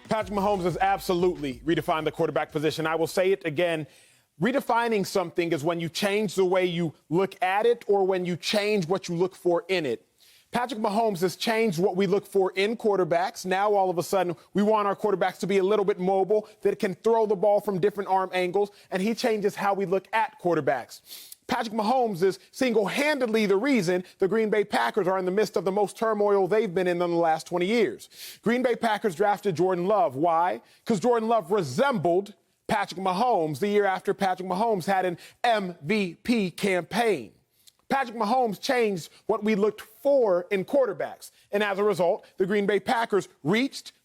Patrick Mahomes has absolutely redefined the quarterback position. I will say it again. Redefining something is when you change the way you look at it or when you change what you look for in it. Patrick Mahomes has changed what we look for in quarterbacks. Now, all of a sudden, we want our quarterbacks to be a little bit mobile, that can throw the ball from different arm angles, and he changes how we look at quarterbacks. Patrick Mahomes is single-handedly the reason the Green Bay Packers are in the midst of the most turmoil they've been in the last 20 years. Green Bay Packers drafted Jordan Love. Why? Because Jordan Love resembled Patrick Mahomes the year after Patrick Mahomes had an MVP campaign. Patrick Mahomes changed what we looked for in quarterbacks. And as a result, the Green Bay Packers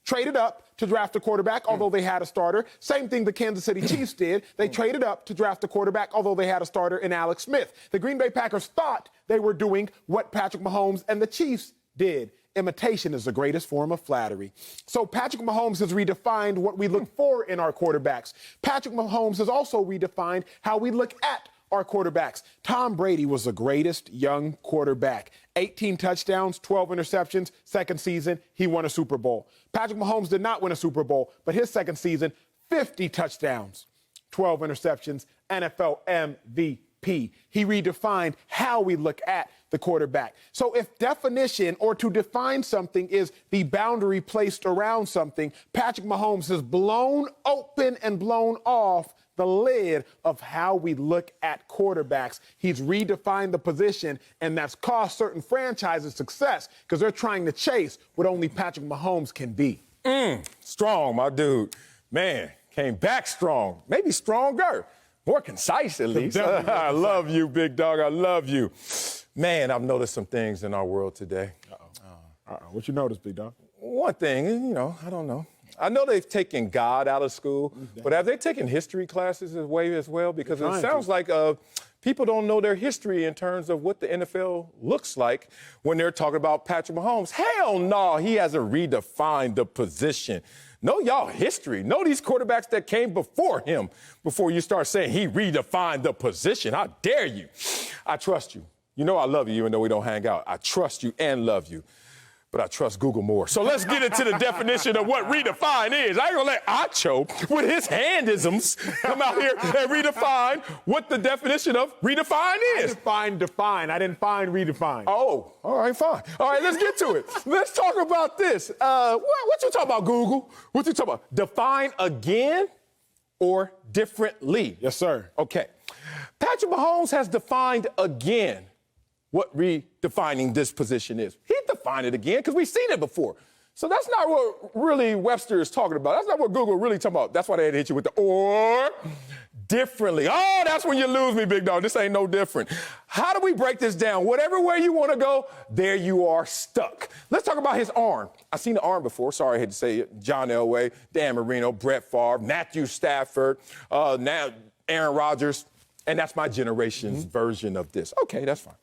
traded up to draft a quarterback, although they had a starter. Same thing the Kansas City Chiefs did. They traded up to draft a quarterback, although they had a starter in Alex Smith. The Green Bay Packers thought they were doing what Patrick Mahomes and the Chiefs did. Imitation is the greatest form of flattery. So Patrick Mahomes has redefined what we look for in our quarterbacks. Patrick Mahomes has also redefined how we look at our quarterbacks. Tom Brady was the greatest young quarterback. 18 touchdowns, 12 interceptions. Second season, he won a Super Bowl. Patrick Mahomes did not win a Super Bowl, but his second season, 50 touchdowns, 12 interceptions, NFL MVP. He redefined how we look at the quarterback. So if definition or to define something is the boundary placed around something, Patrick Mahomes has blown open and blown off the lid of how we look at quarterbacks. He's redefined the position, and that's cost certain franchises success because they're trying to chase what only Patrick Mahomes can be. Strong, my dude. Man, came back strong. Maybe stronger. More concise, at least. I love you, big dog. I love you. Man, I've noticed some things in our world today. What you notice, big dog? One thing, I don't know. I know they've taken God out of school, but have they taken history classes as well? Because it sounds like people don't know their history in terms of what the NFL looks like when they're talking about Patrick Mahomes. Hell no, he hasn't redefined the position. Know y'all history. Know these quarterbacks that came before him before you start saying he redefined the position. How dare you? I trust you. You know I love you even though we don't hang out. I trust you and love you. But I trust Google more. So let's get into the definition of what redefine is. I ain't gonna let Acho, with his handisms, come out here and redefine what the definition of redefine is. I defined define. I didn't find redefine. Oh, all right, fine. All right, let's get to it. Let's talk about this. What you talking about, Google? What you talking about? Define again or differently? Yes, sir. Okay. Patrick Mahomes has defined again what redefining this position is. He defined it again because we've seen it before. So that's not what really Webster is talking about. That's not what Google really talking about. That's why they had to hit you with the or differently. Oh, that's when you lose me, big dog. This ain't no different. How do we break this down? Whatever way you want to go, there you are stuck. Let's talk about his arm. I've seen the arm before. Sorry, I had to say it. John Elway, Dan Marino, Brett Favre, Matthew Stafford, now Aaron Rodgers. And that's my generation's version of this. Okay, that's fine.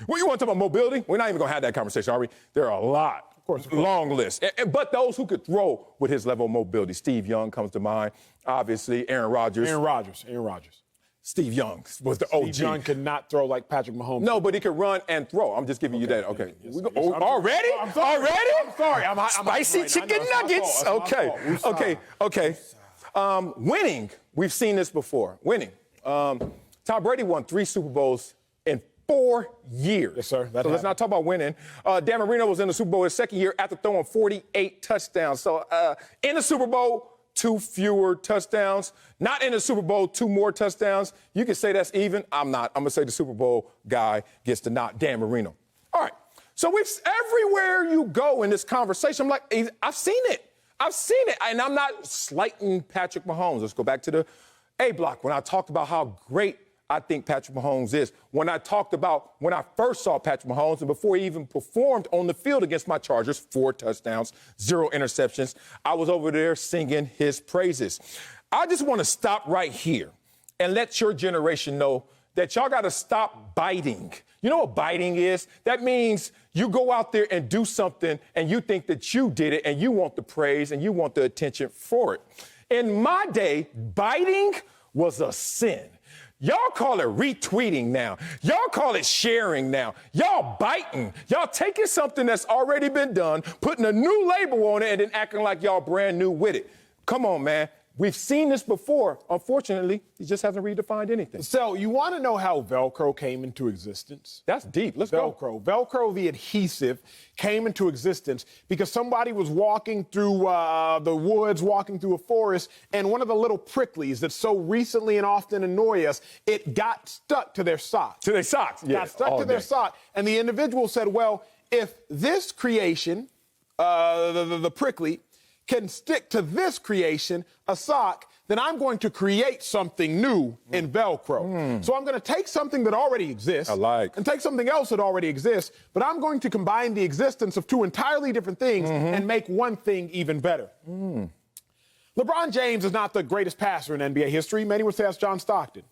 Well, you want to talk about mobility? We're not even going to have that conversation, are we? There are a lot. Of course. Long list. But those who could throw with his level of mobility. Steve Young comes to mind. Obviously, Aaron Rodgers. Aaron Rodgers. Steve Young was the OG. Steve Young could not throw like Patrick Mahomes. No, but he could run and throw. I'm just giving you that. Okay. Yes, already? I'm sorry. Already? I'm sorry. I'm Spicy chicken nuggets. Okay. Winning. We've seen this before. Winning. Tom Brady won 3 Super Bowls in 4 years. Yes, sir. So let's not talk about winning. Dan Marino was in the Super Bowl his second year after throwing 48 touchdowns. So in the Super Bowl, 2 fewer touchdowns. Not in the Super Bowl, 2 more touchdowns. You can say that's even. I'm not. I'm going to say the Super Bowl guy gets the nod, Dan Marino. All right. So everywhere you go in this conversation, I'm like, I've seen it. And I'm not slighting Patrick Mahomes. Let's go back to the A block when I talked about how great I think Patrick Mahomes is. When I talked about when I first saw Patrick Mahomes and before he even performed on the field against my Chargers, 4 touchdowns, 0 interceptions, I was over there singing his praises. I just want to stop right here and let your generation know that y'all got to stop biting. You know what biting is? That means you go out there and do something and you think that you did it and you want the praise and you want the attention for it. In my day, biting was a sin. Y'all call it retweeting now. Y'all call it sharing now. Y'all biting. Y'all taking something that's already been done, putting a new label on it, and then acting like y'all brand new with it. Come on, man. We've seen this before. Unfortunately, he just hasn't redefined anything. So you want to know how Velcro came into existence? That's deep. Let's go. Velcro, the adhesive, came into existence because somebody was walking through the woods, walking through a forest, and one of the little pricklies that so recently and often annoy us, it got stuck to their sock. To their socks, yeah. Got stuck to their sock. And the individual said, well, if this creation, the prickly, can stick to this creation, a sock, then I'm going to create something new in Velcro. So I'm going to take something that already exists and take something else that already exists, but I'm going to combine the existence of two entirely different things and make one thing even better. LeBron James is not the greatest passer in NBA history. Many would say that's John Stockton.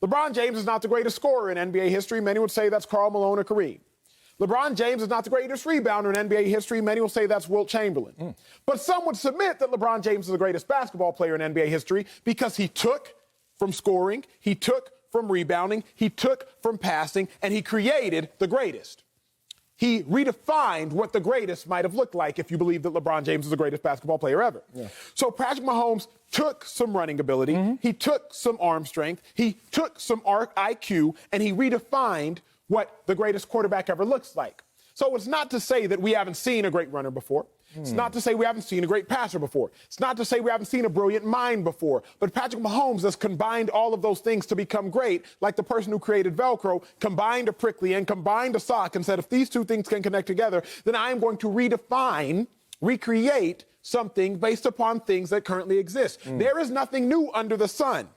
LeBron James is not the greatest scorer in NBA history. Many would say that's Karl Malone or Kareem. LeBron James is not the greatest rebounder in NBA history. Many will say that's Wilt Chamberlain. But some would submit that LeBron James is the greatest basketball player in NBA history because he took from scoring, he took from rebounding, he took from passing, and he created the greatest. He redefined what the greatest might have looked like if you believe that LeBron James is the greatest basketball player ever. So Patrick Mahomes took some running ability, he took some arm strength, he took some IQ, and he redefined what the greatest quarterback ever looks like. So it's not to say that we haven't seen a great runner before. It's not to say we haven't seen a great passer before. It's not to say we haven't seen a brilliant mind before. But Patrick Mahomes has combined all of those things to become great, like the person who created Velcro combined a prickly and combined a sock and said, if these two things can connect together, then I am going to redefine, recreate something based upon things that currently exist. There is nothing new under the sun.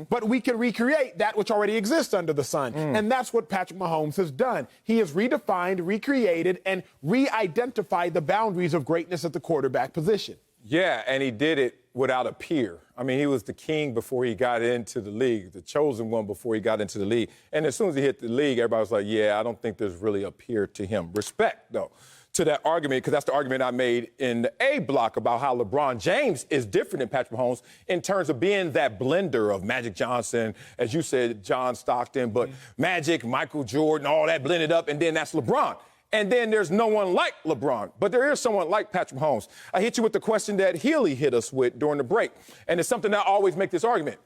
But we can recreate that which already exists under the sun. And that's what Patrick Mahomes has done. He has redefined, recreated, and re-identified the boundaries of greatness at the quarterback position. Yeah, and he did it without a peer. I mean, he was the king before he got into the league, the chosen one before he got into the league. And as soon as he hit the league, everybody was like, yeah, I don't think there's really a peer to him. Respect, though, to that argument, because that's the argument I made in the A block about how LeBron James is different than Patrick Mahomes in terms of being that blender of Magic Johnson, as you said, John Stockton, but Magic, Michael Jordan, all that blended up, and then that's LeBron. And then there's no one like LeBron, but there is someone like Patrick Mahomes. I hit you with the question that Healy hit us with during the break, and it's something that I always make this argument.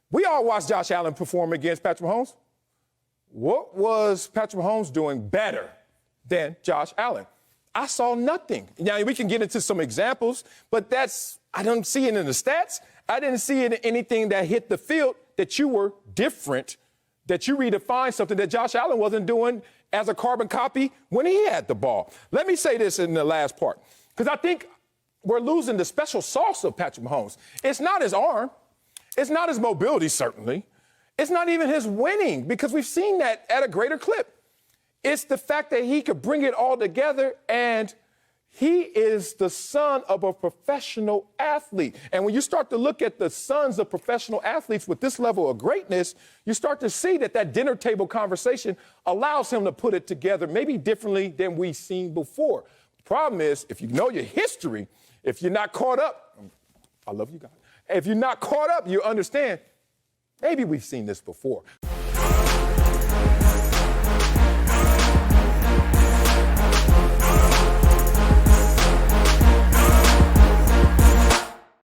We all watched Josh Allen perform against Patrick Mahomes. What was Patrick Mahomes doing better than Josh Allen? I saw nothing. Now, we can get into some examples, but I don't see it in the stats. I didn't see it in anything that hit the field that you were different, that you redefined something that Josh Allen wasn't doing as a carbon copy when he had the ball. Let me say this in the last part, because I think we're losing the special sauce of Patrick Mahomes. It's not his arm. It's not his mobility, certainly. It's not even his winning, because we've seen that at a greater clip. It's the fact that he could bring it all together, and he is the son of a professional athlete. And when you start to look at the sons of professional athletes with this level of greatness, you start to see that dinner table conversation allows him to put it together maybe differently than we've seen before. The problem is, if you know your history, if you're not caught up, I love you guys. If you're not caught up, you understand, maybe we've seen this before.